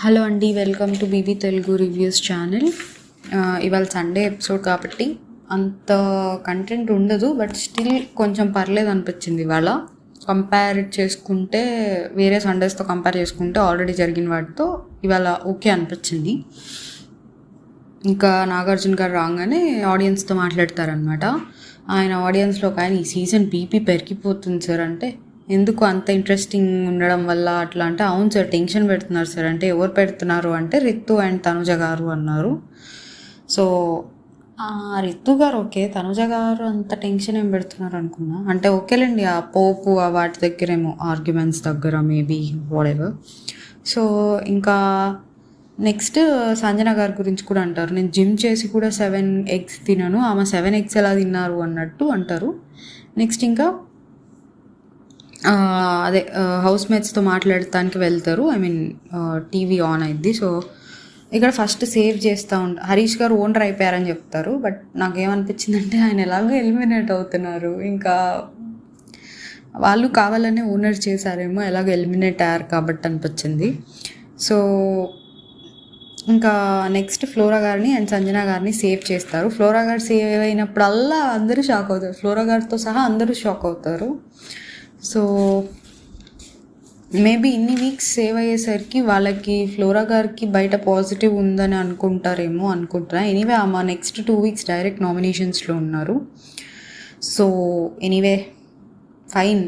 Hello అండి, welcome to BB Telugu reviews channel. ఇవాళ Sunday episode కాబట్టి అంత కంటెంట్ ఉండదు, బట్ స్టిల్ కొంచెం పర్లేదు అనిపించింది. ఇవాళ కంపేర్ చేసుకుంటే, వేరే సండేస్తో కంపేర్ చేసుకుంటే ఆల్రెడీ జరిగిన వాటితో ఇవాళ ఓకే అనిపించింది. ఇంకా నాగార్జున గారు రాగానే ఆడియన్స్తో మాట్లాడతారనమాట. ఆయన ఆడియన్స్లో ఒక ఆయన, ఈ సీజన్ బీపీ పెరిగిపోతుంది సార్ అంటే, ఎందుకు అంత ఇంట్రెస్టింగ్ ఉండడం వల్ల అట్లా అంటే, అవును సార్ టెన్షన్ పెడుతున్నారు సార్ అంటే, ఎవరు పెడుతున్నారు అంటే రితు అండ్ తనుజ గారు అన్నారు. సో రితు గారు ఓకే, తనుజ గారు అంత టెన్షన్ ఏం పెడుతున్నారు అనుకున్నా. అంటే ఓకేలేండి, ఆ పోపు ఆ వాటి దగ్గరేమో ఆర్గ్యుమెంట్స్ దగ్గర మేబీ వాడెవర్. సో ఇంకా నెక్స్ట్ సంజన గారి గురించి కూడా అంటారు, నేను జిమ్ చేసి కూడా 7 eggs తినను, ఆమె 7 eggs ఎలా తిన్నారు అన్నట్టు అంటారు. నెక్స్ట్ ఇంకా అదే హౌస్ మేట్స్తో మాట్లాడటానికి వెళ్తారు. ఐ మీన్ టీవీ ఆన్ అయింది. సో ఇక్కడ ఫస్ట్ సేవ్ చేస్తూ హరీష్ గారు ఓనర్ అయిపోయారని చెప్తారు. బట్ నాకేమనిపించిందంటే, ఆయన ఎలాగో ఎలిమినేట్ అవుతున్నారు, ఇంకా వాళ్ళు కావాలనే ఓనర్ చేశారేమో, ఎలాగో ఎలిమినేట్ అయ్యారు కాబట్టి అనిపించింది. సో ఇంకా నెక్స్ట్ ఫ్లోరా గారిని అండ్ సంజన గారిని సేవ్ చేస్తారు. ఫ్లోరా గారు సేవ్ అయినప్పుడల్లా అందరూ షాక్ అవుతారు, ఫ్లోరా గారితో సహా అందరూ షాక్ అవుతారు. సో మేబీ ఇన్ని వీక్స్ సేవ్ అయ్యేసరికి వాళ్ళకి ఫ్లోరా గారికి బయట పాజిటివ్ ఉందని అనుకుంటున్నా. ఎనీవే ఆమె నెక్స్ట్ 2 weeks డైరెక్ట్ నామినేషన్స్లో ఉన్నారు. సో ఎనీవే ఫైన్,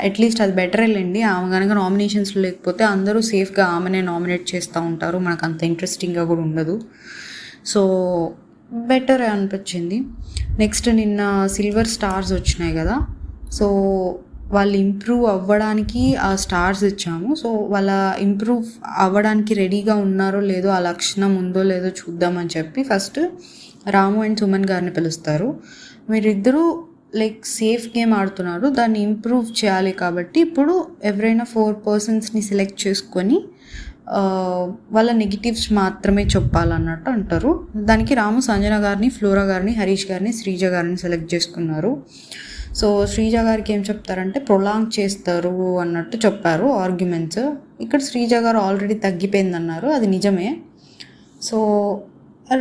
అట్లీస్ట్ అది బెటర్ వెళ్ళండి. ఆమె కనుక నామినేషన్స్లో లేకపోతే అందరూ సేఫ్గా ఆమెనే నామినేట్ చేస్తూ ఉంటారు, మనకు అంత ఇంట్రెస్టింగ్గా కూడా ఉండదు. సో బెటర్ అనిపించింది. నెక్స్ట్ నిన్న సిల్వర్ స్టార్స్ వచ్చినాయి కదా, సో వాళ్ళు ఇంప్రూవ్ అవ్వడానికి ఆ స్టార్స్ ఇచ్చాము. సో వాళ్ళ ఇంప్రూవ్ అవ్వడానికి రెడీగా ఉన్నారో లేదో, ఆ లక్షణం ఉందో లేదో చూద్దామని చెప్పి ఫస్ట్ రాము అండ్ సుమన్ గారిని పిలుస్తారు. మీరిద్దరూ లైక్ సేఫ్ గేమ్ ఆడుతున్నారు, దాన్ని ఇంప్రూవ్ చేయాలి కాబట్టి ఇప్పుడు ఎవరైనా 4 personsని సెలెక్ట్ చేసుకొని వాళ్ళ నెగిటివ్స్ మాత్రమే చెప్పాలన్నట్టు అంటారు. దానికి రాము సంజన గారిని, ఫ్లోరా గారిని, హరీష్ గారిని, శ్రీజ గారిని సెలెక్ట్ చేసుకున్నారు. సో శ్రీజ గారికి ఏం చెప్తారంటే, ప్రొలాంగ్ చేస్తారు అన్నట్టు చెప్పారు ఆర్గ్యుమెంట్స్. ఇక్కడ శ్రీజ గారు ఆల్రెడీ తగ్గిపోయిందన్నారు, అది నిజమే. సో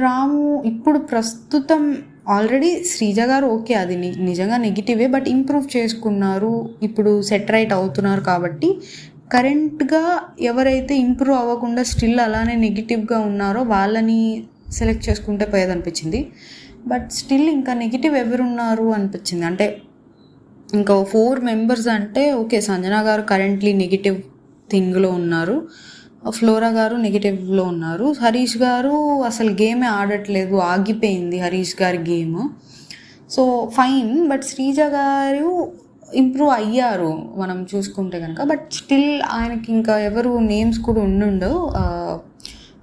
రాము ఇప్పుడు ప్రస్తుతం ఆల్రెడీ శ్రీజ గారు ఓకే, అది నిజంగా నెగిటివే, బట్ ఇంప్రూవ్ చేసుకున్నారు, ఇప్పుడు సెట్ రైట్ అవుతున్నారు. కాబట్టి కరెంట్గా ఎవరైతే ఇంప్రూవ్ అవ్వకుండా స్టిల్ అలానే నెగిటివ్గా ఉన్నారో వాళ్ళని సెలెక్ట్ చేసుకుంటే పోయేదనిపించింది. బట్ స్టిల్ ఇంకా నెగిటివ్ ఎవరున్నారు అనిపించింది. అంటే ఇంకా 4 members అంటే ఓకే, సంజన గారు కరెంట్లీ నెగిటివ్ థింగ్లో ఉన్నారు, ఫ్లోరా గారు నెగిటివ్లో ఉన్నారు, హరీష్ గారు అసలు గేమే ఆడట్లేదు, ఆగిపోయింది హరీష్ గారి game. So fine, but Sreeja గారు ఇంప్రూవ్ అయ్యారు మనం చూసుకుంటే కనుక. బట్ స్టిల్ ఆయనకి ఇంకా ఎవరు నేమ్స్ కూడా ఉండుండవు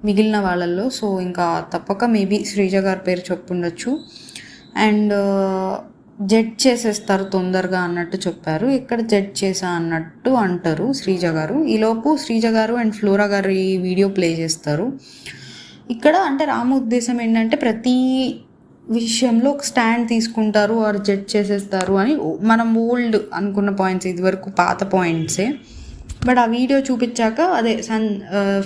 మిగిలిన వాళ్ళల్లో. సో ఇంకా తప్పక మేబీ శ్రీజ గారి పేరు చెప్పుండొచ్చు. అండ్ జడ్జ్ చేసేస్తారు తొందరగా అన్నట్టు చెప్పారు. ఇక్కడ జడ్జ్ చేసా అన్నట్టు అంటారు శ్రీజ గారు. ఈలోపు శ్రీజ గారు అండ్ ఫ్లోరా గారు ఈ వీడియో ప్లే చేస్తారు. ఇక్కడ అంటే రాము ఉద్దేశం ఏంటంటే, ప్రతి విషయంలో ఒక స్టాండ్ తీసుకుంటారు ఆర్ జడ్జ్ చేసేస్తారు అని మనం ఓల్డ్ అనుకున్న పాయింట్స్, ఇదివరకు పాత పాయింట్సే. బట్ ఆ వీడియో చూపించాక అదే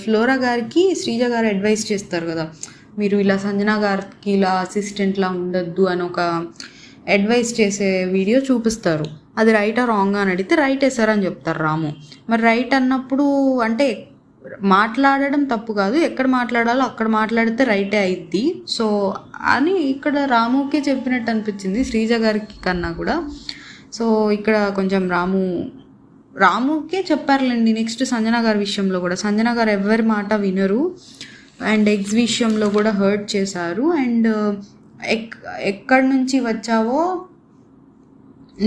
ఫ్లోరా గారికి శ్రీజ గారు అడ్వైస్ చేస్తారు కదా, మీరు ఇలా సంజన గారికి ఇలా అసిస్టెంట్లా ఉండొద్దు అని ఒక అడ్వైస్ చేసే వీడియో చూపిస్తారు. అది రైటా రాంగ్ అని అడిగితే రైట్ వేసారని చెప్తారు రాము. మరి రైట్ అన్నప్పుడు అంటే మాట్లాడడం తప్పు కాదు, ఎక్కడ మాట్లాడాలో అక్కడ మాట్లాడితే రైటే అయిద్ది. సో అని ఇక్కడ రాముకే చెప్పినట్టు అనిపించింది, శ్రీజ గారికి కన్నా కూడా. సో ఇక్కడ కొంచెం రాముకే చెప్పారులేండి. నెక్స్ట్ సంజన గారి విషయంలో కూడా, సంజన గారు ఎవరి మాట వినరు అండ్ ఎగ్స్ విషయంలో కూడా హర్ట్ చేశారు. అండ్ ఎక్కడి నుంచి వచ్చావో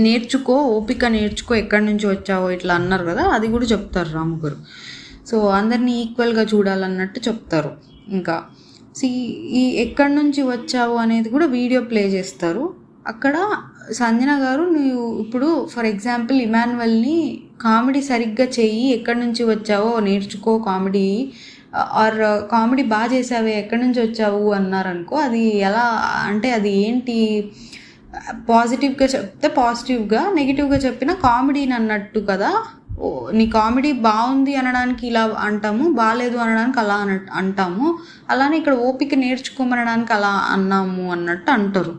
నేర్చుకో, ఓపిక నేర్చుకో, ఎక్కడి నుంచి వచ్చావో ఇట్లా అన్నారు కదా, అది కూడా చెప్తారు రాము గారు. సో అందరినీ ఈక్వల్గా చూడాలన్నట్టు చెప్తారు. ఇంకా ఈ ఎక్కడి నుంచి వచ్చావు అనేది కూడా వీడియో ప్లే చేస్తారు. అక్కడ సంజన గారు, నువ్వు ఇప్పుడు ఫర్ ఎగ్జాంపుల్ ఇమాన్యువల్ని కామెడీ సరిగ్గా చెయ్యి, ఎక్కడి నుంచి వచ్చావో నేర్చుకో కామెడీ, ఆర్ కామెడీ బాగా చేసావే, ఎక్కడి నుంచి వచ్చావు అన్నారనుకో, అది ఎలా అంటే అది ఏంటి, పాజిటివ్గా చెప్తే పాజిటివ్గా, నెగిటివ్గా చెప్పిన కామెడీని అన్నట్టు కదా. నీ కామెడీ బాగుంది అనడానికి ఇలా అంటాము, బాగాలేదు అనడానికి అలా అంటాము, అలానే ఇక్కడ ఓపిక నేర్చుకోమనడానికి అలా అన్నాము అన్నట్టు అంటారు.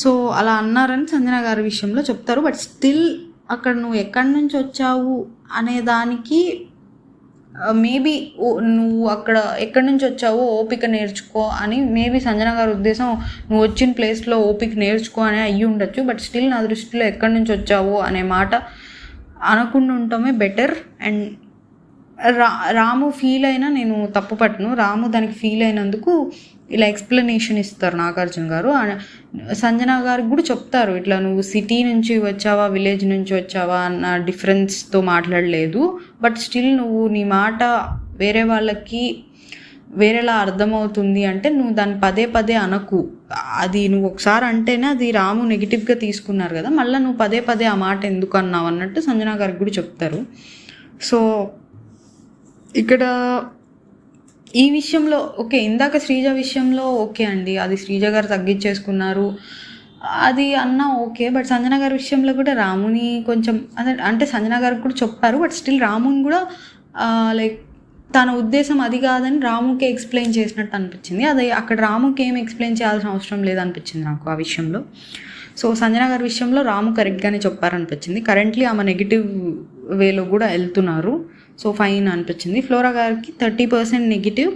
సో అలా అన్నారని సంజన గారి విషయంలో చెప్తారు. బట్ స్టిల్ అక్కడ నువ్వు ఎక్కడి నుంచి వచ్చావు అనే దానికి మేబీ నువ్వు అక్కడ ఎక్కడి నుంచి వచ్చావో ఓపిక నేర్చుకో అని మేబీ సంజన గారి ఉద్దేశం నువ్వు వచ్చిన ప్లేస్లో ఓపిక నేర్చుకో అని అయ్యి ఉండొచ్చు. బట్ స్టిల్ నా దృష్టిలో ఎక్కడి నుంచి వచ్చావో అనే మాట అనకుండా ఉండటమే బెటర్. అండ్ రాము ఫీల్ అయినా నేను తప్పు పట్టను. రాము దానికి ఫీల్ అయినందుకు ఇలా ఎక్స్ప్లెనేషన్ ఇస్తారు నాగార్జున గారు. సంజన గారికి కూడా చెప్తారు, ఇట్లా నువ్వు సిటీ నుంచి వచ్చావా విలేజ్ నుంచి వచ్చావా అన్న డిఫరెన్స్తో మాట్లాడలేదు, బట్ స్టిల్ నువ్వు నీ మాట వేరే వాళ్ళకి వేరేలా అర్థమవుతుంది అంటే నువ్వు దాన్ని పదే పదే అనకు. అది నువ్వు ఒకసారి అంటేనే అది రాము నెగిటివ్గా తీసుకున్నారు కదా, మళ్ళీ నువ్వు పదే పదే ఆ మాట ఎందుకు అన్నావు అన్నట్టు సంజన గారికి కూడా చెప్తారు. సో ఇక్కడ ఈ విషయంలో ఓకే, ఇందాక శ్రీజ విషయంలో ఓకే అండి, అది శ్రీజ గారు తగ్గించేసుకున్నారు అది అన్నా ఓకే. బట్ సంజన గారి విషయంలో కూడా రాముని కొంచెం అంటే సంజన గారికి కూడా చెప్పారు, బట్ స్టిల్ రాముని కూడా లైక్ తన ఉద్దేశం అది కాదని రాముకి ఎక్స్ప్లెయిన్ చేసినట్టు అనిపించింది. అది అక్కడ రాముకి ఏం ఎక్స్ప్లెయిన్ చేయాల్సిన అవసరం లేదనిపించింది నాకు ఆ విషయంలో. సో సంజన గారి విషయంలో రాము కరెక్ట్గానే చెప్పారనిపించింది. కరెంట్లీ ఆమె నెగిటివ్ వేలో కూడా వెళ్తున్నారు, సో ఫైన్ అనిపించింది. ఫ్లోరా గారికి 30% నెగిటివ్,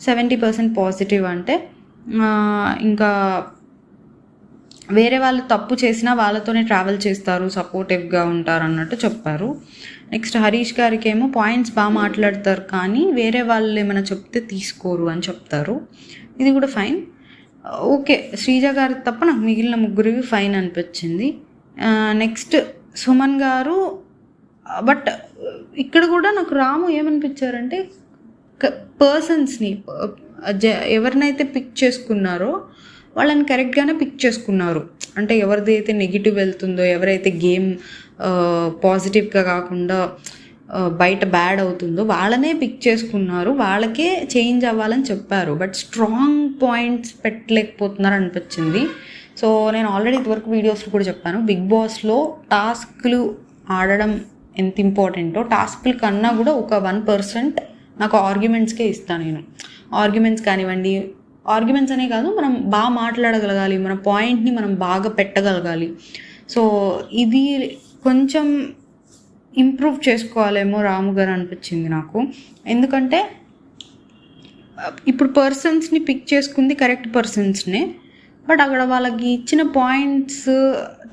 70% పాజిటివ్. అంటే ఇంకా వేరే వాళ్ళు తప్పు చేసినా వాళ్ళతోనే ట్రావెల్ చేస్తారు, సపోర్టివ్గా ఉంటారు అన్నట్టు చెప్పారు. నెక్స్ట్ హరీష్ గారికి ఏమో పాయింట్స్ బాగా మాట్లాడతారు కానీ వేరే వాళ్ళు ఏమైనా చెప్తే తీసుకోరు అని చెప్తారు, ఇది కూడా ఫైన్. ఓకే, శ్రీజ గారికి తప్ప నాకు మిగిలిన ముగ్గురివి ఫైన్ అనిపించింది. నెక్స్ట్ సుమన్ గారు. బట్ ఇక్కడ కూడా నాకు రాము ఏమనిపించారంటే పర్సన్స్ని ఎవరినైతే పిక్ చేసుకున్నారో వాళ్ళని కరెక్ట్గానే పిక్ చేసుకున్నారు. అంటే ఎవరిది అయితే నెగిటివ్ వెళ్తుందో, ఎవరైతే గేమ్ పాజిటివ్గా కాకుండా బయట బ్యాడ్ అవుతుందో వాళ్ళనే పిక్ చేసుకున్నారు, వాళ్ళకే చేంజ్ అవ్వాలని చెప్పారు. బట్ స్ట్రాంగ్ పాయింట్స్ పెట్టలేకపోతున్నారు అనిపించింది. సో నేను ఆల్రెడీ ఇదివరకు వీడియోస్లో కూడా చెప్పాను, బిగ్ బాస్లో టాస్క్లు ఆడడం ఎంత ఇంపార్టెంటో, టాస్క్ల కన్నా కూడా ఒక 1% నాకు ఆర్గ్యుమెంట్స్కే ఇస్తాను నేను. ఆర్గ్యుమెంట్స్ కానివ్వండి, ఆర్గ్యుమెంట్స్ అనే కాదు, మనం బాగా మాట్లాడగలగాలి, మన పాయింట్ని మనం బాగా పెట్టగలగాలి. సో ఇది కొంచెం ఇంప్రూవ్ చేసుకోవాలేమో రాము గారు అనిపించింది నాకు. ఎందుకంటే ఇప్పుడు పర్సన్స్ని పిక్ చేసుకుంది కరెక్ట్ పర్సన్స్నే, బట్ అక్కడ వాళ్ళకి ఇచ్చిన పాయింట్స్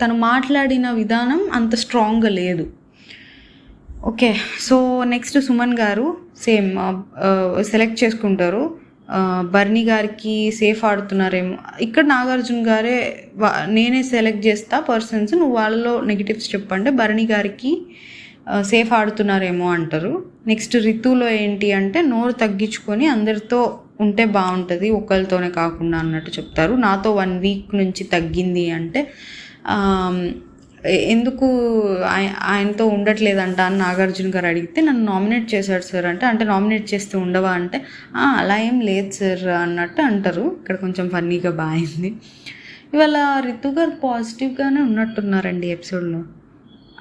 తను మాట్లాడిన విధానం అంత స్ట్రాంగ్గా లేదు. ఓకే, సో నెక్స్ట్ సుమన్ గారు సేమ్ సెలెక్ట్ చేసుకుంటారు. బర్నీ గారికి సేఫ్ ఆడుతున్నారేమో, ఇక్కడ నాగార్జున గారే నేనే సెలెక్ట్ చేస్తా పర్సన్స్, నువ్వు వాళ్ళలో నెగిటివ్స్ చెప్పండి, బర్నీ గారికి సేఫ్ ఆడుతున్నారేమో అంటారు. నెక్స్ట్ రితులో ఏంటి అంటే నోరు తగ్గించుకొని అందరితో ఉంటే బాగుంటుంది, ఒకరితోనే కాకుండా అన్నట్టు చెప్తారు. నాతో 1 వీక్ నుంచి తగ్గింది అంటే ఎందుకు ఆయనతో ఉండట్లేదంట అని నాగార్జున గారు అడిగితే నన్ను నామినేట్ చేశాడు సార్ అంటే నామినేట్ చేస్తే ఉండవా అంటే అలా ఏం లేదు సార్ అన్నట్టు అంటారు. ఇక్కడ కొంచెం ఫన్నీగా బాగుంది. ఇవాళ రితు గారు పాజిటివ్గానే ఉన్నట్టున్నారండి ఎపిసోడ్లో.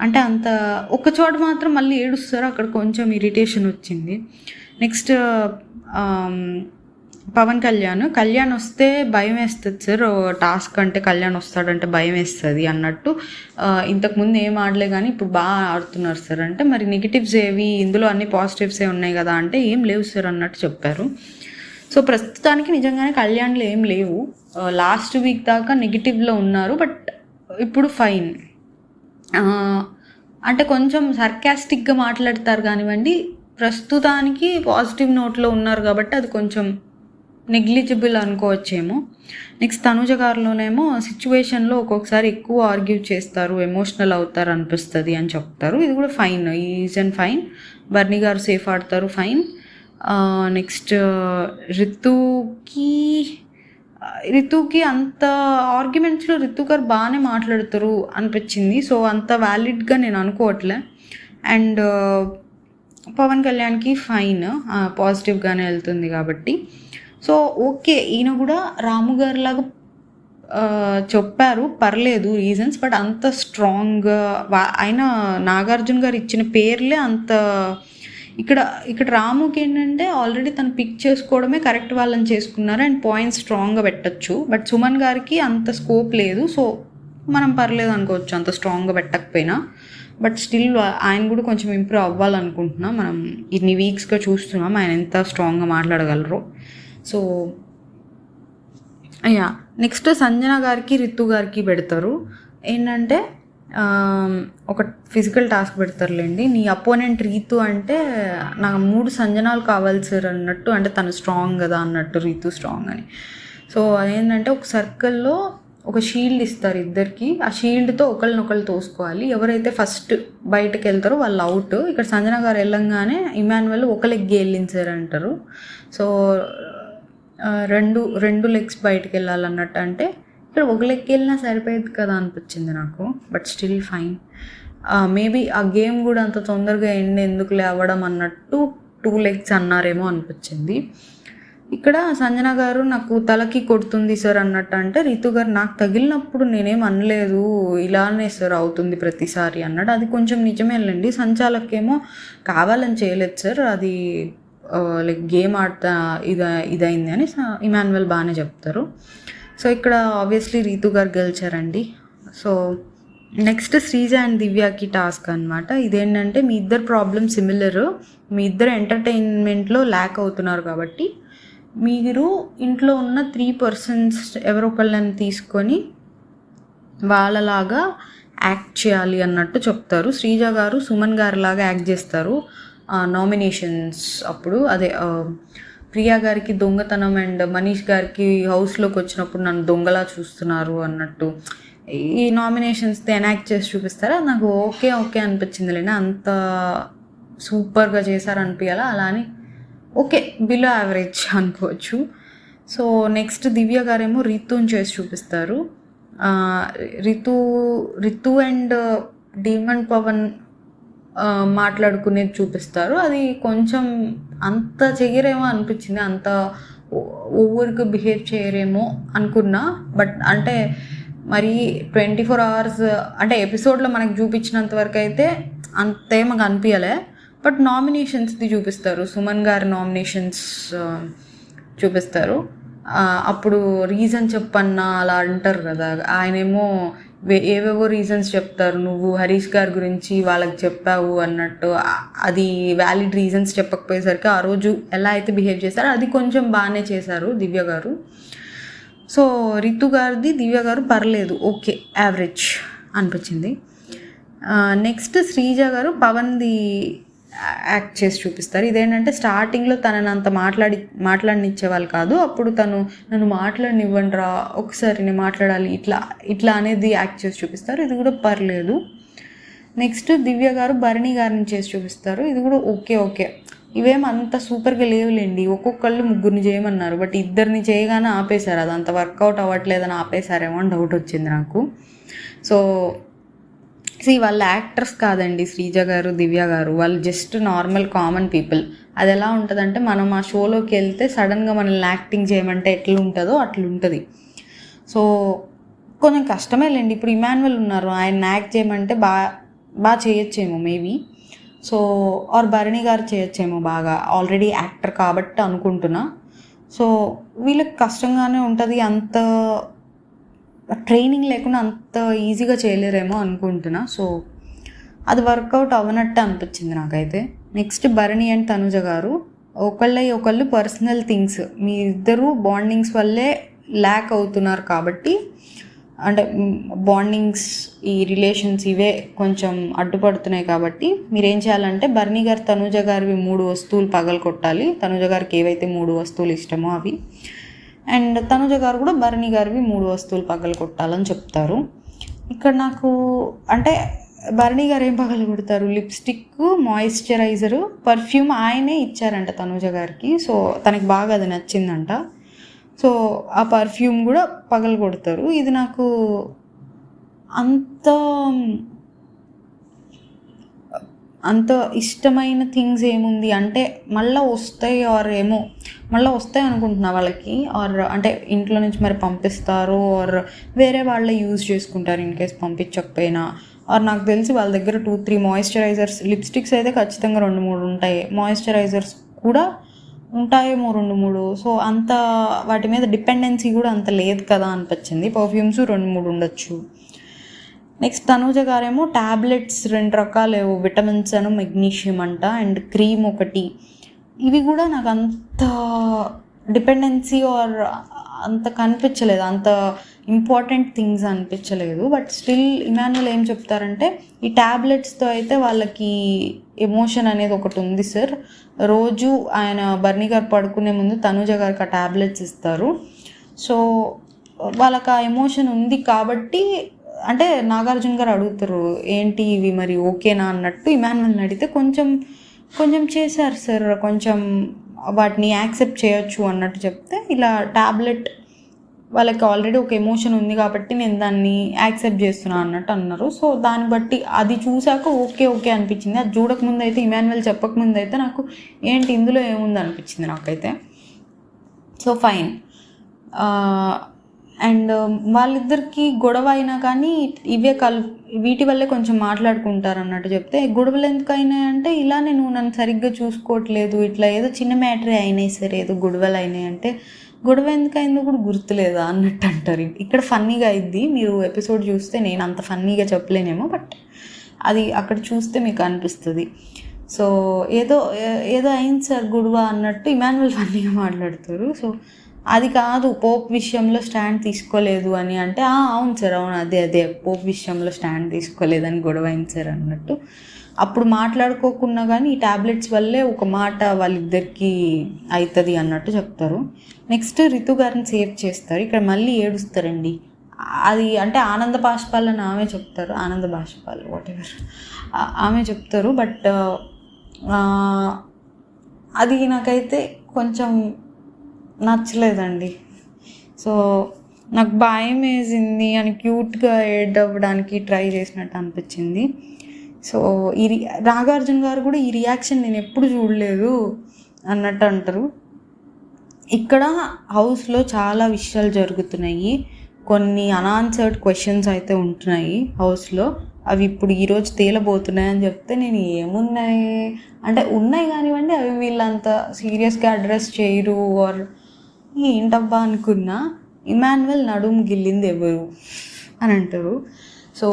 అంటే అంత ఒక చోట మాత్రం మళ్ళీ ఏడుస్తారు, అక్కడ కొంచెం ఇరిటేషన్ వచ్చింది. నెక్స్ట్ పవన్ కళ్యాణ్ వస్తే భయం వేస్తుంది సార్, టాస్క్ అంటే కళ్యాణ్ వస్తాడంటే భయం వేస్తుంది అన్నట్టు. ఇంతకుముందు ఏం ఆడలే కానీ ఇప్పుడు బాగా ఆడుతున్నారు సార్ అంటే, మరి నెగిటివ్స్ ఏవి, ఇందులో అన్ని పాజిటివ్సే ఉన్నాయి కదా అంటే ఏం లేవు సార్ అన్నట్టు చెప్పారు. సో ప్రస్తుతానికి నిజంగానే కళ్యాణ్లో ఏం లేవు, లాస్ట్ వీక్ దాకా నెగిటివ్లో ఉన్నారు, బట్ ఇప్పుడు ఫైన్. అంటే కొంచెం సర్కాస్టిక్గా మాట్లాడతారు కానివ్వండి, ప్రస్తుతానికి పాజిటివ్ నోట్లో ఉన్నారు కాబట్టి అది కొంచెం నెగ్లిజిబుల్ అనుకోవచ్చేమో. నెక్స్ట్ తనుజ గారిలోనేమో సిచ్యువేషన్లో ఒక్కొక్కసారి ఎక్కువ ఆర్గ్యూ చేస్తారు, ఎమోషనల్ అవుతారు అనిపిస్తుంది అని చెప్తారు, ఇది కూడా ఫైన్, ఈజ్ అండ్ ఫైన్. బర్నీ గారు సేఫ్ ఆడతారు, ఫైన్. నెక్స్ట్ రితుకి అంత ఆర్గ్యుమెంట్స్లో రితు గారు బాగానే మాట్లాడతారు అనిపించింది, సో అంత వ్యాలిడ్గా నేను అనుకోవట్లే. అండ్ పవన్ కళ్యాణ్కి ఫైన్, పాజిటివ్గానే వెళ్తుంది కాబట్టి. సో ఓకే, ఈయన కూడా రాము గారు లాగా చెప్పారు పర్లేదు రీజన్స్. బట్ అంత స్ట్రాంగ్‌గా అయినా నాగార్జున గారు ఇచ్చిన పేర్లే అంత ఇక్కడ ఇక్కడ రాముకి ఏంటంటే ఆల్రెడీ తను పిక్ చేసుకోవడమే కరెక్ట్ వాళ్ళని చేసుకున్నారు అండ్ పాయింట్స్ స్ట్రాంగ్‌గా పెట్టొచ్చు. బట్ సుమన్ గారికి అంత స్కోప్ లేదు. సో మనం పర్లేదు అనుకోవచ్చు అంత స్ట్రాంగ్‌గా పెట్టకపోయినా. బట్ స్టిల్ ఆయన కూడా కొంచెం ఇంప్రూవ్ అవ్వాలనుకుంటున్నాం. మనం ఇన్ని వీక్స్గా చూస్తున్నాం ఆయన ఎంత స్ట్రాంగ్గా మాట్లాడగలరో. సో యా నెక్స్ట్ సంజన గారికి రితు గారికి పెడతారు. ఏంటంటే ఒక ఫిజికల్ టాస్క్ పెడతారులేండి. నీ అపోనెంట్ రీతు అంటే నాకు 3 సంజనాలు కావాలి సార్ అన్నట్టు, అంటే తను స్ట్రాంగ్ కదా అన్నట్టు, రీతు స్ట్రాంగ్ అని. సో అదేంటంటే ఒక సర్కిల్లో ఒక షీల్డ్ ఇస్తారు ఇద్దరికి. ఆ షీల్డ్తో ఒకళ్ళనొకళ్ళు తోసుకోవాలి. ఎవరైతే ఫస్ట్ బయటకు వెళ్తారో వాళ్ళు అవుట్. ఇక్కడ సంజన గారు వెళ్ళంగానే ఇమాన్యువల్ ఒక లెగ్ వెళ్ళించారు అంటారు. సో రెండు లెగ్స్ బయటకు వెళ్ళాలన్నట్టు. అంటే ఇక్కడ ఒక లెగ్ వెళ్ళినా సరిపోయేది కదా అనిపించింది నాకు. But still fine. మేబీ ఆ గేమ్ కూడా అంత తొందరగా ఎండ్ ఎందుకులే అవ్వడం అన్నట్టు 2 లెగ్స్ అన్నారేమో అనిపించింది. ఇక్కడ సంజన గారు నాకు తలకి కొడుతుంది సార్ అన్నట్టు అంటే రీతు గారు నాకు తగిలినప్పుడు నేనేం అనలేదు, ఇలానే సార్ అవుతుంది ప్రతిసారి అన్నాడు. అది కొంచెం నిజమేనండి. సంచాలకేమో కావాలని చేయలేదు సార్, అది లైక్ గేమ్ ఆడతా ఇదైంది అని ఇమాన్యువల్ బాగానే చెప్తారు. సో ఇక్కడ ఆబ్వియస్లీ రీతు గారు గెలిచారండి. సో నెక్స్ట్ శ్రీజ అండ్ దివ్యాకి టాస్క్ అనమాట. ఇదేంటంటే మీ ఇద్దరు ప్రాబ్లమ్ సిమిలర్, మీ ఇద్దరు ఎంటర్టైన్మెంట్లో ల్యాక్ అవుతున్నారు కాబట్టి మీరు ఇంట్లో ఉన్న 3 పర్సన్స్ ఎవరో ఒకళ్ళని తీసుకొని వాళ్ళలాగా యాక్ట్ చేయాలి అన్నట్టు చెప్తారు. శ్రీజ గారు సుమన్ గారిలాగా యాక్ట్ చేస్తారు నామినేషన్స్ అప్పుడు. అదే ప్రియా గారికి దొంగతనం అండ్ మనీష్ గారికి హౌస్లోకి వచ్చినప్పుడు నన్ను దొంగలా చూస్తున్నారు అన్నట్టు ఈ నామినేషన్స్తో ఎనాక్ట్ చేసి చూపిస్తారా. నాకు ఓకే అనిపించిందిలేండి. అంత సూపర్గా చేశారు అనిపించాలా, అలా అని ఓకే బిలో యావరేజ్ అనుకోవచ్చు. సో నెక్స్ట్ దివ్య గారేమో రితుని చేసి చూపిస్తారు. రితు అండ్ డీమన్ పవన్ మాట్లాడుకునేది చూపిస్తారు. అది కొంచెం అంత చెయ్యరేమో అనిపించింది, అంత ఓవర్గా బిహేవ్ చేయరేమో అనుకున్నా. బట్ అంటే మరి 24 hours అంటే ఎపిసోడ్లో మనకు చూపించినంత వరకు అయితే అంతేమో అనిపించలే. బట్ నామినేషన్స్ది చూపిస్తారు, సుమన్ గారి నామినేషన్స్ చూపిస్తారు. అప్పుడు రీజన్ చెప్పన్నా అలా అంటారు కదా, ఆయనేమో ఏవేవో రీజన్స్ చెప్తారు, నువ్వు హరీష్ గారి గురించి వాళ్ళకి చెప్పావు అన్నట్టు. అది వ్యాలిడ్ రీజన్స్ చెప్పకపోయేసరికి ఆ రోజు ఎలా అయితే బిహేవ్ చేశారో అది కొంచెం బాగానే చేశారు దివ్య గారు. సో రితు గారిది దివ్య గారు పర్లేదు, ఓకే యావరేజ్ అనిపించింది. నెక్స్ట్ శ్రీజ గారు పవన్ది యాక్ట్ చేసి చూపిస్తారు. ఇదేంటంటే స్టార్టింగ్లో తనని అంత మాట్లాడనిచ్చేవాళ్ళు కాదు, అప్పుడు తను నన్ను మాట్లాడనివ్వండిరా ఒకసారి నేను మాట్లాడాలి ఇట్లా అనేది యాక్ట్ చేసి చూపిస్తారు. ఇది కూడా పర్లేదు. నెక్స్ట్ దివ్య గారు భరణి గారిని చేసి చూపిస్తారు. ఇది కూడా ఓకే. ఇవేం అంత సూపర్గా లేవులేండి. ఒక్కొక్కళ్ళు 3 చేయమన్నారు, బట్ 2 చేయగానే ఆపేశారు. అది అంత వర్కౌట్ అవ్వట్లేదని ఆపేశారేమో అని డౌట్ వచ్చింది నాకు. సో వాళ్ళ యాక్టర్స్ కాదండి శ్రీజ గారు దివ్య గారు, వాళ్ళు జస్ట్ నార్మల్ కామన్ పీపుల్. అది ఎలా ఉంటుందంటే మనం ఆ షోలోకి వెళ్తే సడన్గా మనల్ని యాక్టింగ్ చేయమంటే ఎట్లా ఉంటుందో అట్లుంటుంది. సో కొంచెం కష్టమే లేండి. ఇప్పుడు ఇమాన్యువల్ ఉన్నారు, ఆయన యాక్ట్ చేయమంటే బాగా చేయొచ్చేమో maybe. So are Bharani garu చేయొచ్చేమో బాగా, ఆల్రెడీ యాక్టర్ కాబట్టి అనుకుంటున్నా. సో వీళ్ళకి కష్టంగానే ఉంటుంది, అంత ట్రైనింగ్ లేకుండా అంత ఈజీగా చేయలేరేమో అనుకుంటున్నా. సో అది వర్కౌట్ అవ్వనట్టు అనిపించింది నాకైతే. నెక్స్ట్ భరణి అండ్ తనుజ గారు ఒకళ్ళు పర్సనల్ థింగ్స్, మీ ఇద్దరు బాండింగ్స్ వల్లే ల్యాక్ అవుతున్నారు కాబట్టి, అంటే బాండింగ్స్ ఈ రిలేషన్స్ ఇవే కొంచెం అడ్డుపడుతున్నాయి కాబట్టి మీరేం చేయాలంటే భరణి గారు తనుజ గారివి 3 వస్తువులు పగలగొట్టాలి. తనుజ గారికి ఏవైతే 3 వస్తువులు ఇష్టమో అవి, అండ్ తనుజ గారు కూడా భరణి గారివి 3 వస్తువులు పగలగొట్టాలని చెప్తారు. ఇక్కడ నాకు అంటే భరణి గారు ఏం పగలగొడతారు, లిప్స్టిక్, మాయిశ్చరైజరు, పర్ఫ్యూమ్ ఆయనే ఇచ్చారంట తనుజ గారికి. సో తనకి బాగా అది నచ్చిందంట. సో ఆ పర్ఫ్యూమ్ కూడా పగలగొడతారు. ఇది నాకు అంత ఇష్టమైన థింగ్స్ ఏముంది అంటే మళ్ళీ వస్తాయి ఆర్ ఏమో మళ్ళీ వస్తాయి అనుకుంటున్నా వాళ్ళకి, ఆర్ అంటే ఇంట్లో నుంచి మరి పంపిస్తారు ఆర్ వేరే వాళ్ళే యూజ్ చేసుకుంటారు ఇన్ కేస్ పంపించకపోయినా. ఆర్ నాకు తెలిసి వాళ్ళ దగ్గర 2-3 మాయిశ్చరైజర్స్, లిప్స్టిక్స్ అయితే ఖచ్చితంగా 2-3 ఉంటాయి, మాయిశ్చరైజర్స్ కూడా ఉంటాయేమో 2-3. సో అంత వాటి మీద డిపెండెన్సీ కూడా అంత లేదు కదా అనిపించింది. పర్ఫ్యూమ్స్ 2-3 ఉండొచ్చు. నెక్స్ట్ తనూజ గారేమో ట్యాబ్లెట్స్ 2 రకాలు, విటమిన్స్ అను మెగ్నీషియం అంట, అండ్ క్రీమ్ ఒకటి. ఇవి కూడా నాకు అంత డిపెండెన్సీ ఆర్ అంత కనిపించలేదు, అంత ఇంపార్టెంట్ థింగ్స్ అనిపించలేదు. బట్ స్టిల్ ఇమాన్యుయల్ ఏం చెప్తారంటే ఈ ట్యాబ్లెట్స్తో అయితే వాళ్ళకి ఎమోషన్ అనేది ఒకటి ఉంది సార్. రోజు ఆయన బర్నీ గారు పడుకునే ముందు తనూజ గారికి ఆ ట్యాబ్లెట్స్ ఇస్తారు. సో వాళ్ళకి ఆ ఎమోషన్ ఉంది కాబట్టి, అంటే నాగార్జున గారు అడుగుతారు ఏంటి ఇవి మరి ఓకేనా అన్నట్టు ఇమాన్యుయల్ని అడిగితే కొంచెం చేశారు సార్, కొంచెం వాటిని యాక్సెప్ట్ చేయొచ్చు అన్నట్టు చెప్తే, ఇలా ట్యాబ్లెట్ వాళ్ళకి ఆల్రెడీ ఒక ఎమోషన్ ఉంది కాబట్టి నేను దాన్ని యాక్సెప్ట్ చేస్తున్నా అన్నట్టు అన్నారు. సో దాన్ని బట్టి అది చూసాక ఓకే అనిపించింది. అది చూడకముందు అయితే, ఇమాన్యుయల్ చెప్పకముందు అయితే నాకు ఏంటి ఇందులో ఏముంది అనిపించింది నాకైతే. So fine. అండ్ వాళ్ళిద్దరికి గొడవ అయినా కానీ వీటి వల్లే కొంచెం మాట్లాడుకుంటారు అన్నట్టు చెప్తే, గొడవలు ఎందుకైనా అంటే ఇలానే నువ్వు నన్ను సరిగ్గా చూసుకోవట్లేదు, ఇట్లా ఏదో చిన్న మ్యాటరే అయినాయి సరే, ఏదో గొడవలు అయినాయి అంటే గొడవ ఎందుకైందో కూడా గుర్తులేదా అన్నట్టు అంటారు. ఇక్కడ ఫన్నీగా అయింది, మీరు ఎపిసోడ్ చూస్తే నేను అంత ఫన్నీగా చెప్పలేనేమో, బట్ అది అక్కడ చూస్తే మీకు అనిపిస్తుంది. సో ఏదో అయింది సార్ గొడవ అన్నట్టు ఇమాన్యుయల్ ఫన్నీగా మాట్లాడతారు. సో అది కాదు, పోప్ విషయంలో స్టాండ్ తీసుకోలేదు అని అంటే, అవును సార్, అవును అదే పోప్ విషయంలో స్టాండ్ తీసుకోలేదని గొడవ అయింది సార్ అన్నట్టు. అప్పుడు మాట్లాడుకోకున్నా కానీ ఈ ట్యాబ్లెట్స్ వల్లే ఒక మాట వాళ్ళిద్దరికి అవుతుంది అన్నట్టు చెప్తారు. నెక్స్ట్ రితు గారిని సేవ్ చేస్తారు. ఇక్కడ మళ్ళీ ఏడుస్తారండి. అది అంటే ఆనంద బాష్పాలు అని ఆమె చెప్తారు, ఆనంద బాష్పాలు వాటెవర్ ఆమె చెప్తారు. బట్ అది నాకైతే కొంచెం నచ్చలేదండి. సో నాకు భయం వేసింది అని క్యూట్గా ఏడవడానికి ట్రై చేసినట్టు అనిపించింది. సో నాగార్జున గారు కూడా ఈ రియాక్షన్ నేను ఎప్పుడు చూడలేదు అన్నట్టు అంటారు. ఇక్కడ హౌస్లో చాలా విషయాలు జరుగుతున్నాయి, కొన్ని అన్ఆన్సర్డ్ క్వశ్చన్స్ అయితే ఉంటున్నాయి హౌస్లో, అవి ఇప్పుడు ఈరోజు తేలబోతున్నాయి అని చెప్తే నేను ఏమున్నాయి అంటే ఉన్నాయి కానివ్వండి, అవి వీళ్ళంత సీరియస్గా అడ్రస్ చేయరు ఆర్ ఏంటబ్బా అనుకున్నా. ఇమాన్యుయల్ నడుము గిల్లింది ఎవరు అని అంటారు. సో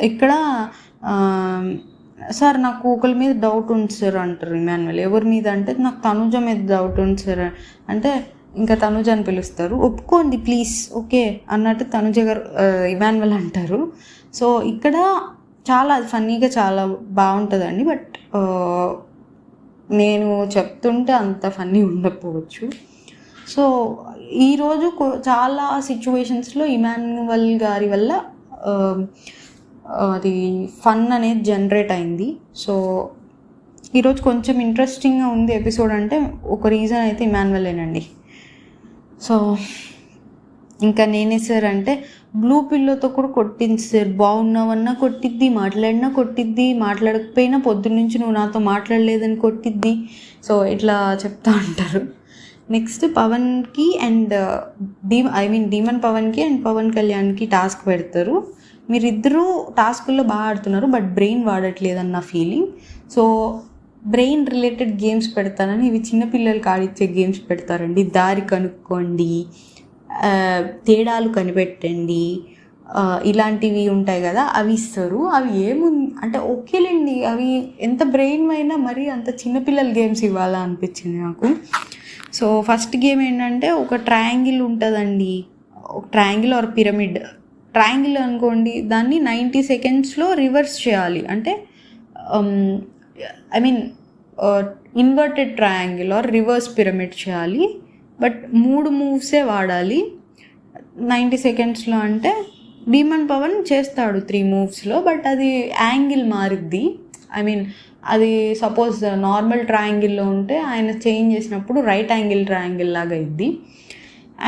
ఇక్కడ సార్ నాకు ఒకరి మీద డౌట్ ఉంది సార్ అంటారు ఇమాన్యుయల్. ఎవరి మీద అంటే నాకు తనుజ మీద డౌట్ ఉంది సార్ అంటే, ఇంకా తనుజ అని పిలుస్తారు. ఒప్పుకోండి ప్లీజ్ ఓకే అన్నట్టు తనుజ గారు ఇమాన్యుయల్ అంటారు. సో ఇక్కడ చాలా ఫన్నీగా చాలా బాగుంటుందండి. బట్ నేను చెప్తుంటే అంత ఫన్నీ ఉండకపోవచ్చు. సో ఈరోజు చాలా సిచ్యువేషన్స్లో ఇమాన్యుయల్ గారి వల్ల అది ఫన్ అనేది జనరేట్ అయింది. సో ఈరోజు కొంచెం ఇంట్రెస్టింగ్గా ఉంది ఎపిసోడ్ అంటే ఒక రీజన్ అయితే ఇమాన్యుయలేనండి. సో ఇంకా నేనే సార్ అంటే బ్లూ పిల్లోతో కూడా కొట్టింది సార్, బాగున్నావన్నా కొట్టిద్ది, మాట్లాడినా కొట్టిద్ది, మాట్లాడకపోయినా పొద్దున్నుంచి నువ్వు నాతో మాట్లాడలేదని కొట్టిద్ది. సో ఇట్లా చెప్తా ఉంటారు. నెక్స్ట్ పవన్కి అండ్ డీమన్ పవన్కి అండ్ పవన్ కళ్యాణ్కి టాస్క్ పెడతారు. మీరిద్దరూ టాస్కుల్లో బాగా ఆడుతున్నారు బట్ బ్రెయిన్ వాడట్లేదన్న feeling. So brain related games పెడతానని ఇవి చిన్నపిల్లలకి ఆడిచ్చే గేమ్స్ పెడతారండి. దారి కనుక్కోండి, తేడాలు కనిపెట్టండి, ఇలాంటివి ఉంటాయి కదా, అవి ఇస్తారు. అవి ఏముంది అంటే ఓకేలేండి, అవి ఎంత బ్రెయిన్ అయినా మరీ అంత చిన్నపిల్లల గేమ్స్ ఇవ్వాలా అనిపించింది నాకు. సో ఫస్ట్ గేమ్ ఏంటంటే ఒక ట్రయాంగిల్ ఉంటుందండి, ఒక ట్రయాంగిల్ ఆర్ పిరమిడ్. ట్రయాంగిల్ అనుకోండి, దాన్ని 90 సెకండ్స్లో రివర్స్ చేయాలి. అంటే inverted triangle or reverse pyramid చేయాలి. బట్ 3 మూవ్సే వాడాలి 90 సెకండ్స్లో. అంటే డీమన్ పవన్ చేస్తాడు 3 మూవ్స్లో, బట్ అది యాంగిల్ మారిద్ది. అది సపోజ్ నార్మల్ ట్రయాంగిల్లో ఉంటే ఆయన చేంజ్ చేసినప్పుడు రైట్ యాంగిల్ ట్రయాంగిల్ లాగా అయింది.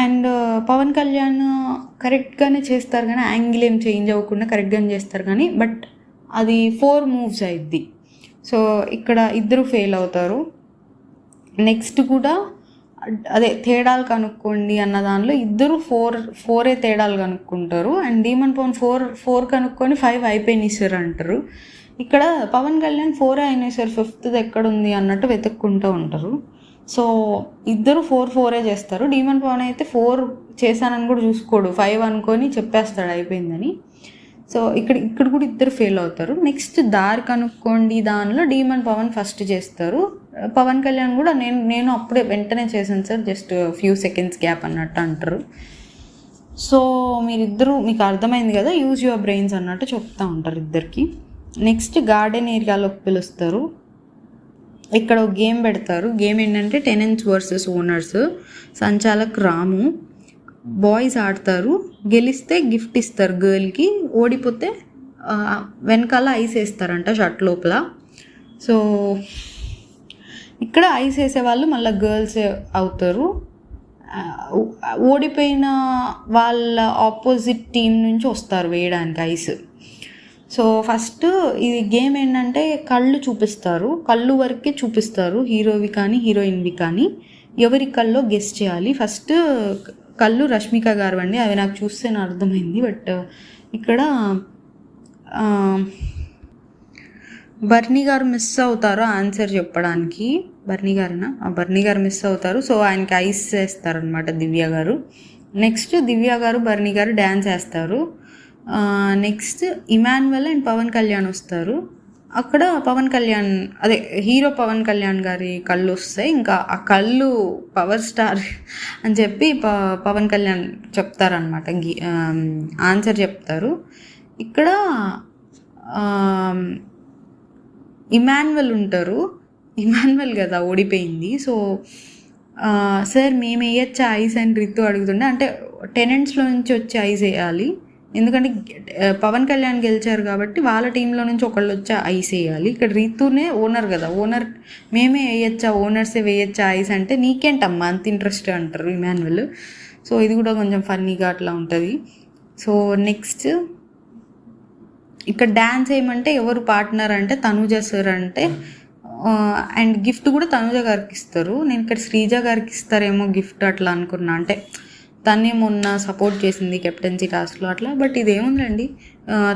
అండ్ పవన్ కళ్యాణ్ కరెక్ట్గానే చేస్తారు కానీ యాంగిల్ ఏం చేంజ్ అవ్వకుండా కరెక్ట్గానే చేస్తారు కానీ, బట్ అది 4 మూవ్స్ అయిద్ది. సో ఇక్కడ ఇద్దరు ఫెయిల్ అవుతారు. నెక్స్ట్ కూడా అదే తేడాలు కనుక్కోండి అన్న దానిలో ఇద్దరు 4 తేడాలు కనుక్కుంటారు. అండ్ ధీమన్ పవన్ 4 కనుక్కొని 5 అయిపోయినాయి సార్ అంటారు. ఇక్కడ పవన్ కళ్యాణ్ 4 అయినాయి సార్, 5th ఎక్కడుంది అన్నట్టు వెతుక్కుంటూ ఉంటారు. సో ఇద్దరు 4 చేస్తారు. ధీమన్ పవన్ అయితే 4 చేశానని కూడా చూసుకోడు, 5 అనుకొని చెప్పేస్తాడు అయిపోయిందని. సో ఇక్కడ కూడా ఇద్దరు ఫెయిల్ అవుతారు. నెక్స్ట్ దారి కనుక్కోండి దానిలో ధీమన్ పవన్ ఫస్ట్ చేస్తారు. పవన్ కళ్యాణ్ కూడా నేను అప్పుడే వెంటనే చేశాను sir, just few seconds gap అన్నట్టు అంటారు. సో మీకు అర్థమైంది కదా, యూజ్ యువర్ బ్రెయిన్స్ అన్నట్టు చెప్తూ ఉంటారు ఇద్దరికి. నెక్స్ట్ గార్డెన్ ఏరియాలోకి పిలుస్తారు. ఇక్కడ ఒక గేమ్ పెడతారు. గేమ్ ఏంటంటే టెనెంట్స్ వర్సెస్ ఓనర్స్. సంచాలక్ రాము. బాయ్స్ ఆడతారు. గెలిస్తే గిఫ్ట్ ఇస్తారు గర్ల్కి, ఓడిపోతే వెనకాల ఐస్ వేస్తారంట షర్ట్ లోపల. సో ఇక్కడ ఐస్ వేసే వాళ్ళు మళ్ళీ గర్ల్స్ అవుతారు. ఓడిపోయిన వాళ్ళ ఆపోజిట్ టీం నుంచి వస్తారు వేయడానికి ఐస్. సో ఫస్ట్ ఇది గేమ్ ఏంటంటే కళ్ళు చూపిస్తారు, కళ్ళు వరకే చూపిస్తారు, హీరోవి కానీ హీరోయిన్వి కానీ. ఎవరి కల్లో గెస్ చేయాలి. ఫస్ట్ కళ్ళు రష్మిక గారు అండి, అవి నాకు చూస్తేనే అర్థమైంది. బట్ ఇక్కడ బర్నీ గారు మిస్ అవుతారు ఆన్సర్ చెప్పడానికి. బర్నీ గారు మిస్ అవుతారు. సో ఆయనకి ఐస్ వేస్తారనమాట దివ్య గారు. నెక్స్ట్ దివ్య గారు బర్నీ గారు డ్యాన్స్ వేస్తారు. Next Emmanuel and Pavan Kalyan వస్తారు. అక్కడ పవన్ కళ్యాణ్ హీరో పవన్ కళ్యాణ్ గారి కళ్ళు వస్తాయి. ఇంకా ఆ కళ్ళు పవర్ స్టార్ అని చెప్పి పవన్ కళ్యాణ్ చెప్తారనమాట, ఆన్సర్ చెప్తారు. ఇక్కడ ఇమాన్యువల్ ఉంటారు. ఇమాన్యువల్ కదా ఓడిపోయింది. సో సార్ మేము వేయచ్చా ఐస్ అని రితు అడుగుతుండే. అంటే టెనెంట్స్లో నుంచి వచ్చి ఐస్ వేయాలి, ఎందుకంటే పవన్ కళ్యాణ్ గెలిచారు కాబట్టి వాళ్ళ టీంలో నుంచి ఒకళ్ళు వచ్చి ఐస్ వేయాలి. ఇక్కడ రీతునే ఓనర్ కదా, ఓనర్ మేమే వేయచ్చా, ఓనర్సే వేయచ్చా ఐస్ అంటే నీకేంటమ్మా అంత ఇంట్రెస్ట్ అంటారు ఇమాన్యువల్. సో ఇది కూడా కొంచెం ఫన్నీగా అట్లా ఉంటుంది. సో నెక్స్ట్ ఇక్కడ డ్యాన్స్ వేయమంటే ఎవరు పార్ట్నర్ అంటే తనూజ సార్ అంటే, అండ్ గిఫ్ట్ కూడా తనూజ గారికి ఇస్తారు. నేను ఇక్కడ శ్రీజ గారికి ఇస్తారేమో గిఫ్ట్ అట్లా అనుకున్నా, అంటే తనే మొన్న సపోర్ట్ చేసింది కెప్టెన్సీ టాస్క్లో అట్లా. బట్ ఇదేముందండి,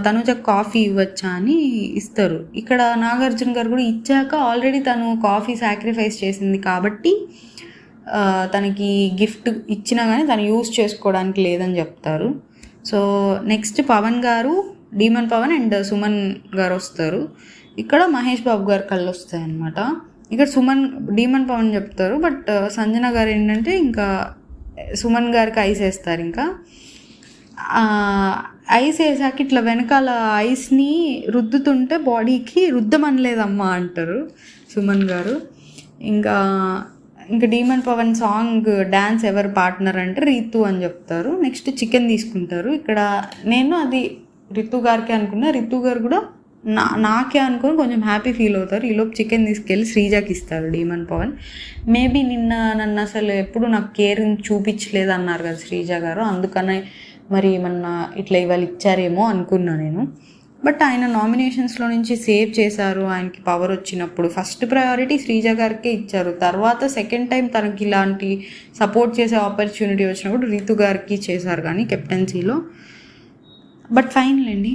తనూజ కాఫీ ఇవ్వచ్చా అని ఇస్తారు. ఇక్కడ నాగార్జున గారు కూడా ఇచ్చాక ఆల్రెడీ తను కాఫీ సాక్రిఫైస్ చేసింది కాబట్టి తనకి గిఫ్ట్ ఇచ్చినా కానీ తను యూజ్ చేసుకోవడానికి లేదని చెప్తారు. సో నెక్స్ట్ పవన్ గారు, ధీమన్ పవన్ అండ్ సుమన్ గారు వస్తారు. ఇక్కడ మహేష్ బాబు గారు కళ్ళు వస్తాయి అన్నమాట. ఇక్కడ ధీమన్ పవన్ చెప్తారు. బట్ సంజన గారు ఏంటంటే ఇంకా సుమన్ గారికి ఐస్ వేస్తారు. ఇంకా ఐస్ వేసాక ఇట్లా వెనకాల ఐస్ని రుద్దుతుంటే బాడీకి రుద్దమనలేదమ్మా అంటారు సుమన్ గారు. ఇంకా ధీమన్ పవన్ సాంగ్ డ్యాన్స్ ఎవరు పార్ట్నర్ అంటే రీతు అని చెప్తారు. నెక్స్ట్ చికెన్ తీసుకుంటారు. ఇక్కడ నేను అది రితు గారికి అనుకున్నా, రితు గారు కూడా నాకే అనుకుని కొంచెం హ్యాపీ ఫీల్ అవుతారు. ఈలోపు చికెన్ తీసుకెళ్ళి శ్రీజాకి ఇస్తారు ధీమన్ పవన్. మేబీ నిన్న నన్ను అసలు ఎప్పుడు నాకు కేరింగ్ చూపించలేదు అన్నారు కదా శ్రీజ గారు, అందుకనే మరి ఏమన్నా ఇట్లా ఇవాళ ఇచ్చారేమో అనుకున్నా నేను. బట్ ఆయన నామినేషన్స్లో నుంచి సేవ్ చేశారు. ఆయనకి పవర్ వచ్చినప్పుడు ఫస్ట్ ప్రయారిటీ శ్రీజ గారికే ఇచ్చారు. తర్వాత సెకండ్ టైం తనకి ఇలాంటి సపోర్ట్ చేసే ఆపర్చునిటీ వచ్చినప్పుడు రితు గారికి చేశారు కానీ కెప్టెన్సీలో. బట్ ఫైనల్ అండి.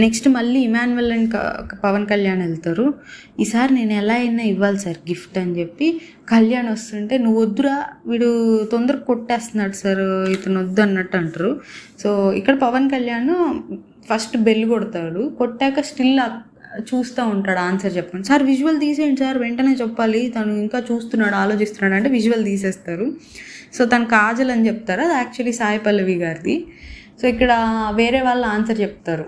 నెక్స్ట్ మళ్ళీ ఇమాన్యువల్ అండ్ పవన్ కళ్యాణ్ వెళ్తారు. ఈసారి నేను ఎలా అయినా ఇవ్వాలి సార్ గిఫ్ట్ అని చెప్పి కళ్యాణ్ వస్తుంటే, నువ్వు వద్దురా వీడు తొందరగా కొట్టేస్తున్నాడు సార్, ఇతను వద్దు అన్నట్టు అంటారు. సో ఇక్కడ పవన్ కళ్యాణ్ ఫస్ట్ బెల్ కొడతాడు. కొట్టాక స్టిల్ చూస్తూ ఉంటాడు ఆన్సర్ చెప్పండి సార్, విజువల్ తీసేయండి సార్, వెంటనే చెప్పాలి, తను ఇంకా చూస్తున్నాడు ఆలోచిస్తున్నాడు అంటే విజువల్ తీసేస్తారు. సో తను కాజల్ అని చెప్తారు, అది యాక్చువల్లీ సాయి పల్లవి గారిది. సో ఇక్కడ వేరే వాళ్ళు ఆన్సర్ చెప్తారు.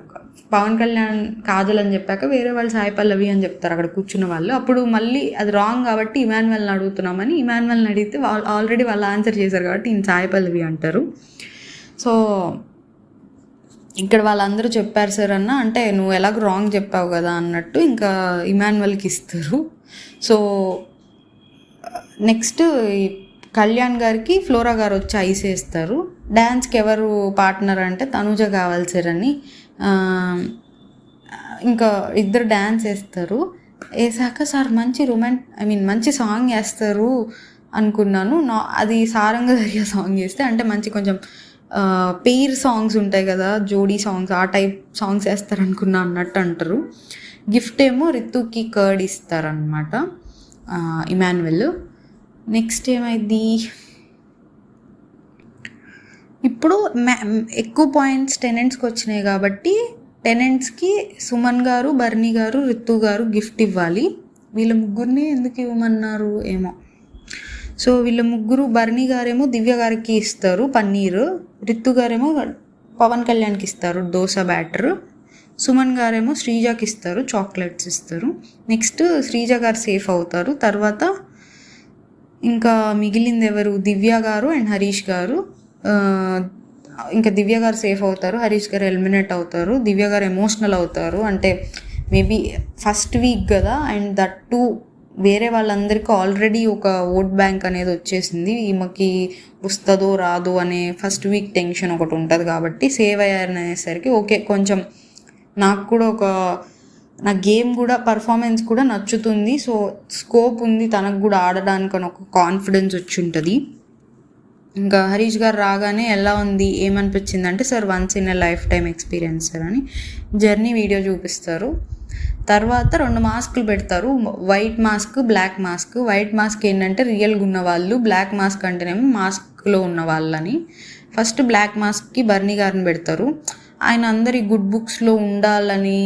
పవన్ కళ్యాణ్ కాజల్ అని చెప్పాక వేరే వాళ్ళు సాయి పల్లవి అని చెప్తారు అక్కడ కూర్చున్న వాళ్ళు. అప్పుడు మళ్ళీ అది రాంగ్ కాబట్టి ఇమాన్యువల్ని అడుగుతున్నామని ఇమాన్యువల్ని అడిగితే ఆల్రెడీ వాళ్ళు ఆన్సర్ చేశారు కాబట్టి ఈయన సాయి పల్లవి అంటారు. సో ఇక్కడ వాళ్ళందరూ చెప్పారు సార్ అన్న అంటే, నువ్వు ఎలాగో రాంగ్ చెప్పావు కదా అన్నట్టు ఇంకా ఇమాన్యువల్కి ఇస్తారు. సో నెక్స్ట్ కళ్యాణ్ గారికి ఫ్లోరా గారు వచ్చి ఐస్ వేస్తారు. డ్యాన్స్కి ఎవరు పార్ట్నర్ అంటే తనూజ కావాలి సార్ అని ఇంకా ఇద్దరు డ్యాన్స్ వేస్తారు. వేసాక సార్ మంచి మంచి సాంగ్ వేస్తారు అనుకున్నాను. అది సారంగ దర్యా సాంగ్ చేస్తే అంటే మంచి కొంచెం పెయిర్ సాంగ్స్ ఉంటాయి కదా, జోడీ సాంగ్స్, ఆ టైప్ సాంగ్స్ వేస్తారు అనుకున్నా అన్నట్టు అంటారు. గిఫ్ట్ ఏమో రితుకి కర్డ్ ఇస్తారనమాట ఇమాన్యుయల్. నెక్స్ట్ ఏమైంది, ఇప్పుడు ఎక్కువ పాయింట్స్ టెనెంట్స్కి వచ్చినాయి కాబట్టి టెనెంట్స్కి సుమన్ గారు, బర్నీ గారు, రితు గారు గిఫ్ట్ ఇవ్వాలి. వీళ్ళ ముగ్గురిని ఎందుకు ఇవ్వమన్నారు ఏమో. సో వీళ్ళ ముగ్గురు, బర్నీ గారేమో దివ్య గారికి ఇస్తారు పన్నీరు, రితు గారేమో పవన్ కళ్యాణ్కి ఇస్తారు దోశ బ్యాటర్, సుమన్ గారేమో శ్రీజకి ఇస్తారు చాక్లెట్స్ ఇస్తారు. నెక్స్ట్ శ్రీజ గారు సేఫ్ అవుతారు. తర్వాత ఇంకా మిగిలింది ఎవరు, దివ్య గారు అండ్ హరీష్ గారు. ఇంకా దివ్య గారు సేఫ్ అవుతారు, హరీష్ గారు ఎలిమినేట్ అవుతారు. దివ్య గారు ఎమోషనల్ అవుతారు, అంటే మేబీ ఫస్ట్ వీక్ కదా, అండ్ దట్ టు వేరే వాళ్ళందరికీ ఆల్రెడీ ఒక ఓట్ బ్యాంక్ అనేది వచ్చేసింది. ఈమెకి వస్తుందో రాదో అనే ఫస్ట్ వీక్ టెన్షన్ ఒకటి ఉంటుంది కాబట్టి సేవ్ అయ్యారనేసరికి ఓకే, కొంచెం నాకు కూడా నా గేమ్ కూడా పర్ఫార్మెన్స్ కూడా నచ్చుతుంది, సో స్కోప్ ఉంది తనకు కూడా ఆడడానికి అని ఒక కాన్ఫిడెన్స్ వచ్చి ఉంటుంది. ఇంకా హరీష్ గారు రాగానే ఎలా ఉంది ఏమనిపించింది అంటే, sir once in a lifetime experience sir అని జర్నీ వీడియో చూపిస్తారు. తర్వాత 2 మాస్కులు పెడతారు, white mask, black mask. White mask ఏంటంటే రియల్గా ఉన్న వాళ్ళు, బ్లాక్ మాస్క్ అంటేనేమో మాస్క్లో ఉన్న వాళ్ళని. ఫస్ట్ బ్లాక్ మాస్క్కి బర్నీ గారిని పెడతారు. ఆయన అందరి గుడ్ బుక్స్లో ఉండాలని,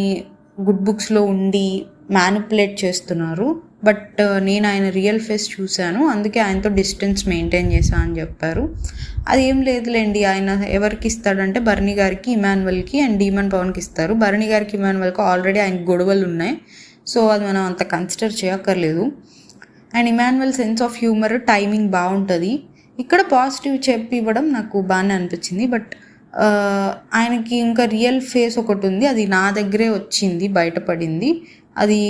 గుడ్ బుక్స్లో ఉండి మ్యానిపులేట్ చేస్తున్నారు. బట్ నేను ఆయన రియల్ ఫేస్ చూశాను, అందుకే ఆయనతో డిస్టెన్స్ మెయింటైన్ చేశాను అని చెప్పారు. అది ఏం లేదులేండి, ఆయన ఎవరికి ఇస్తాడంటే బర్నీ గారికి, ఇమాన్యుయల్కి అండ్ డీమన్ పవన్కి ఇస్తారు. బర్నీ గారికి, ఇమాన్యుయల్కి ఆల్రెడీ ఆయన గొడవలు ఉన్నాయి, సో అది మనం అంత కన్సిడర్ చేయక్కర్లేదు. And Emmanuel sense of humour, timing బాగుంటుంది. ఇక్కడ పాజిటివ్ చెప్పి ఇవ్వడం నాకు బాగానే అనిపించింది. బట్ ఆయనకి ఇంకా రియల్ ఫేస్ ఒకటి ఉంది, అది నా దగ్గరే వచ్చింది, బయటపడింది, అది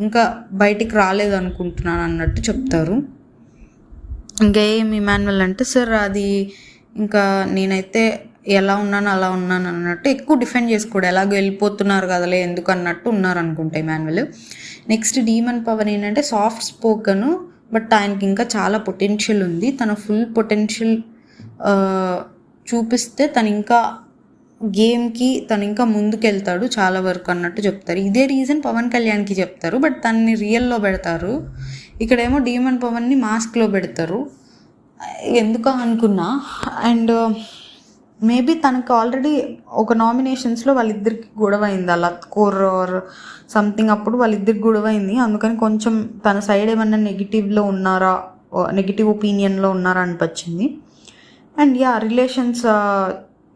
ఇంకా బయటికి రాలేదు అనుకుంటున్నాను అన్నట్టు చెప్తారు. ఇంకా ఏం ఇమాన్యుయల్ అంటే, సార్ అది ఇంకా నేనైతే ఎలా ఉన్నాను అలా ఉన్నాను అన్నట్టు ఎక్కువ డిఫెండ్ చేసుకోడు, ఎలాగో వెళ్ళిపోతున్నారు కదలే ఎందుకు అన్నట్టు ఉన్నారు అనుకుంటా ఇమాన్యుయల్. నెక్స్ట్ డీమన్ పవన్ ఏంటంటే సాఫ్ట్ స్పోకను, బట్ ఆయనకి ఇంకా చాలా పొటెన్షియల్ ఉంది. తన ఫుల్ పొటెన్షియల్ చూపిస్తే తను ఇంకా గేమ్కి తను ఇంకా ముందుకెళ్తాడు చాలా వరకు అన్నట్టు చెప్తారు. ఇదే రీజన్ పవన్ కళ్యాణ్కి చెప్తారు, బట్ తనని రియల్లో పెడతారు. ఇక్కడేమో డీమన్ పవన్ని మాస్క్లో పెడతారు, ఎందుకో అనుకున్నా. అండ్ మేబీ తనకి ఆల్రెడీ ఒక నామినేషన్స్లో వాళ్ళిద్దరికి గొడవ అయింది, అలా కోర్ ఆర్ సంథింగ్, అప్పుడు వాళ్ళిద్దరికి గొడవ అయింది. అందుకని కొంచెం తన సైడ్ ఏమన్నా నెగిటివ్లో ఉన్నారా, నెగిటివ్ ఒపీనియన్లో ఉన్నారా అనిపించింది. అండ్ రిలేషన్స్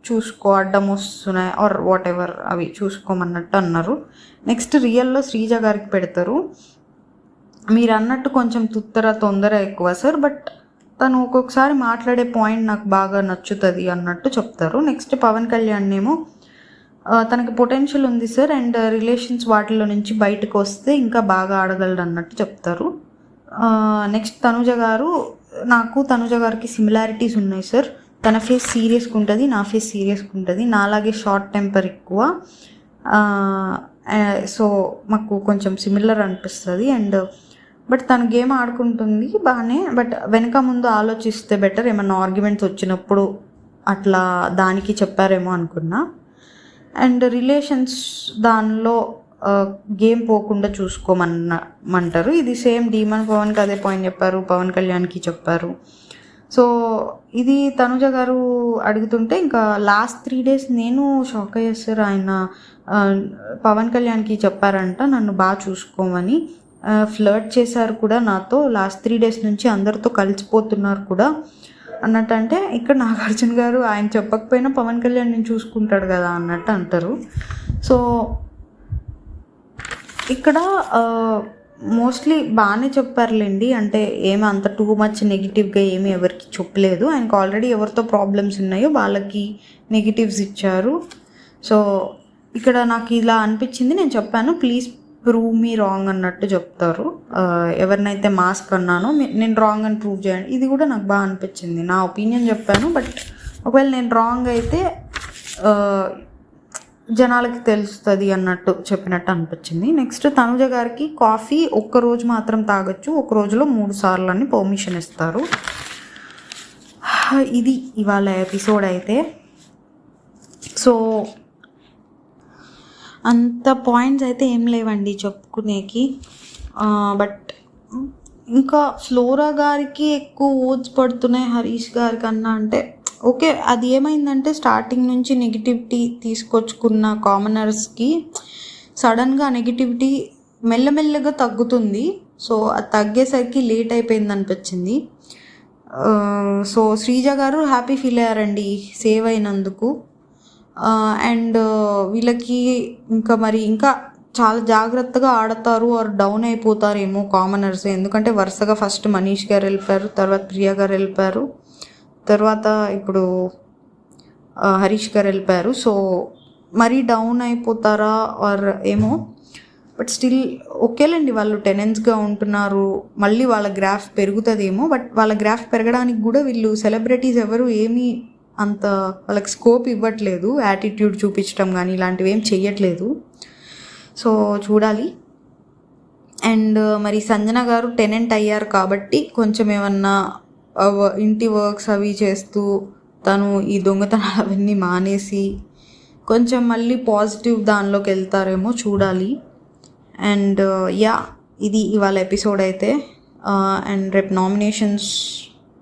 చూసుకో, అడ్డం వస్తున్నాయి ఆర్ వాట్ ఎవర్ అవి చూసుకోమన్నట్టు అన్నారు. నెక్స్ట్ రియల్లో శ్రీజ గారికి పెడతారు. మీరు అన్నట్టు కొంచెం తొందర ఎక్కువ సార్, బట్ తను ఒక్కొక్కసారి మాట్లాడే పాయింట్ నాకు బాగా నచ్చుతుంది అన్నట్టు చెప్తారు. నెక్స్ట్ పవన్ కళ్యాణ్ ఏమో తనకి పొటెన్షియల్ ఉంది సార్, అండ్ రిలేషన్స్ వాటిలో నుంచి బయటకు వస్తే ఇంకా బాగా ఆడగలడు అన్నట్టు చెప్తారు. నెక్స్ట్ తనుజ గారు, నాకు తనుజ గారికి సిమిలారిటీస్ ఉన్నాయి సార్, తన ఫేస్ సీరియస్గా ఉంటుంది, నా ఫేస్ సీరియస్గా ఉంటుంది, నాలాగే షార్ట్ టెంపర్ ఎక్కువ, సో మాకు కొంచెం సిమిలర్ అనిపిస్తుంది. అండ్ బట్ తను గేమ్ ఆడుకుంటుంది బాగానే, బట్ వెనక ముందు ఆలోచిస్తే బెటర్, ఏమన్నా ఆర్గ్యుమెంట్స్ వచ్చినప్పుడు అట్లా దానికి చెప్పారేమో అనుకున్నా. అండ్ రిలేషన్స్ దానిలో గేమ్ పోకుండా చూసుకోమంటారు. ఇది సేమ్ డీమన్ పవన్కి అదే పాయింట్ చెప్పారు, పవన్ కళ్యాణ్కి చెప్పారు. సో ఇది తనుజ గారు అడుగుతుంటే ఇంకా లాస్ట్ 3 days నేను షాక్ అయ్యేసారు. ఆయన పవన్ కళ్యాణ్కి చెప్పారంట నన్ను బాగా చూసుకోమని, ఫ్లర్ట్ చేశారు కూడా నాతో, లాస్ట్ 3 days నుంచి అందరితో కలిసిపోతున్నారు కూడా అన్నట్టు. అంటే ఇక్కడ నాగార్జున గారు ఆయన చెప్పకపోయినా పవన్ కళ్యాణ్ నేను చూసుకుంటాడు కదా అన్నట్టు అంటారు. సో ఇక్కడ మోస్ట్లీ బాగానే చెప్పారులేండి, అంటే ఏమి అంత టూ మచ్ నెగిటివ్గా ఏమీ ఎవరికి చెప్పలేదు. ఆయనకు ఆల్రెడీ ఎవరితో ప్రాబ్లమ్స్ ఉన్నాయో వాళ్ళకి నెగిటివ్స్ ఇచ్చారు. సో ఇక్కడ నాకు ఇలా అనిపించింది, నేను చెప్పాను ప్లీజ్ ప్రూవ్ మీ రాంగ్ అన్నట్టు చెప్తారు. ఎవరినైతే మాస్క్ అన్నానో నేను రాంగ్ అని ప్రూవ్ చేయండి. ఇది కూడా నాకు బాగా అనిపించింది, నా ఒపీనియన్ చెప్పాను, బట్ ఒకవేళ నేను రాంగ్ అయితే జనాలకి తెలుస్తుంది అన్నట్టు చెప్పినట్టు అనిపించింది. నెక్స్ట్ తనుజ గారికి కాఫీ ఒక్కరోజు మాత్రం తాగొచ్చు, ఒక రోజులో 3 సార్లు అని పర్మిషన్ ఇస్తారు. ఇది ఇవాళ ఎపిసోడ్ అయితే. సో అంత పాయింట్స్ అయితే ఏం లేవండి చెప్పుకునేకి. బట్ ఇంకా ఫ్లోరా గారికి ఎక్కువ ఓట్స్ పడుతున్నాయి హరీష్ గారి కన్నా. అంటే ఓకే, అది ఏమైందంటే స్టార్టింగ్ నుంచి నెగిటివిటీ తీసుకొచ్చుకున్న కామనర్స్కి సడన్గా నెగిటివిటీ మెల్లమెల్లగా తగ్గుతుంది. సో అది తగ్గేసరికి లేట్ అయిపోయింది అనిపించింది. సో శ్రీజ గారు హ్యాపీ ఫీల్ అయ్యారండి సేవ్ అయినందుకు. అండ్ వీళ్ళకి ఇంకా చాలా జాగ్రత్తగా ఆడతారు ఆర్ డౌన్ అయిపోతారేమో కామనర్స్. ఎందుకంటే వరుసగా ఫస్ట్ మనీష్ గారు వెళ్ళిపోయారు, తర్వాత ప్రియా గారు వెళ్ళిపోయారు, తర్వాత ఇప్పుడు హరీష్ గారు వెళ్ళిపోయారు. సో మరీ డౌన్ అయిపోతారా ఆర్ ఏమో. బట్ స్టిల్ ఓకేలేండి, వాళ్ళు టెనెంట్స్గా ఉంటున్నారు, మళ్ళీ వాళ్ళ గ్రాఫ్ పెరుగుతుందేమో. బట్ వాళ్ళ గ్రాఫ్ పెరగడానికి కూడా వీళ్ళు సెలబ్రిటీస్ ఎవరు ఏమీ అంత వాళ్ళకి స్కోప్ ఇవ్వట్లేదు, యాటిట్యూడ్ చూపించడం కానీ ఇలాంటివి ఏం చెయ్యట్లేదు. సో చూడాలి. అండ్ మరి సంజన గారు టెనెంట్ అయ్యారు కాబట్టి కొంచెం ఏమన్నా ఇంటి వర్క్స్ అవి చేస్తూ తను ఈ దొంగతనాలు అవన్నీ మానేసి కొంచెం మళ్ళీ పాజిటివ్ దానిలోకి వెళ్తారేమో చూడాలి. అండ్ ఇది ఇవాళ ఎపిసోడ్ అయితే. అండ్ రేపు నామినేషన్స్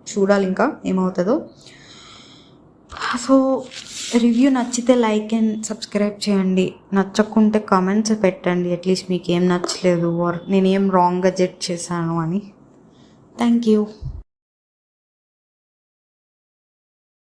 చూడాలి ఇంకా ఏమవుతుందో. సో రివ్యూ నచ్చితే లైక్ అండ్ సబ్స్క్రైబ్ చేయండి, నచ్చకుంటే కామెంట్స్ పెట్టండి అట్లీస్ట్ మీకు ఏం నచ్చలేదు ఆర్ నేను ఏం రాంగ్గా జడ్జ్ చేశాను అని. Thank you.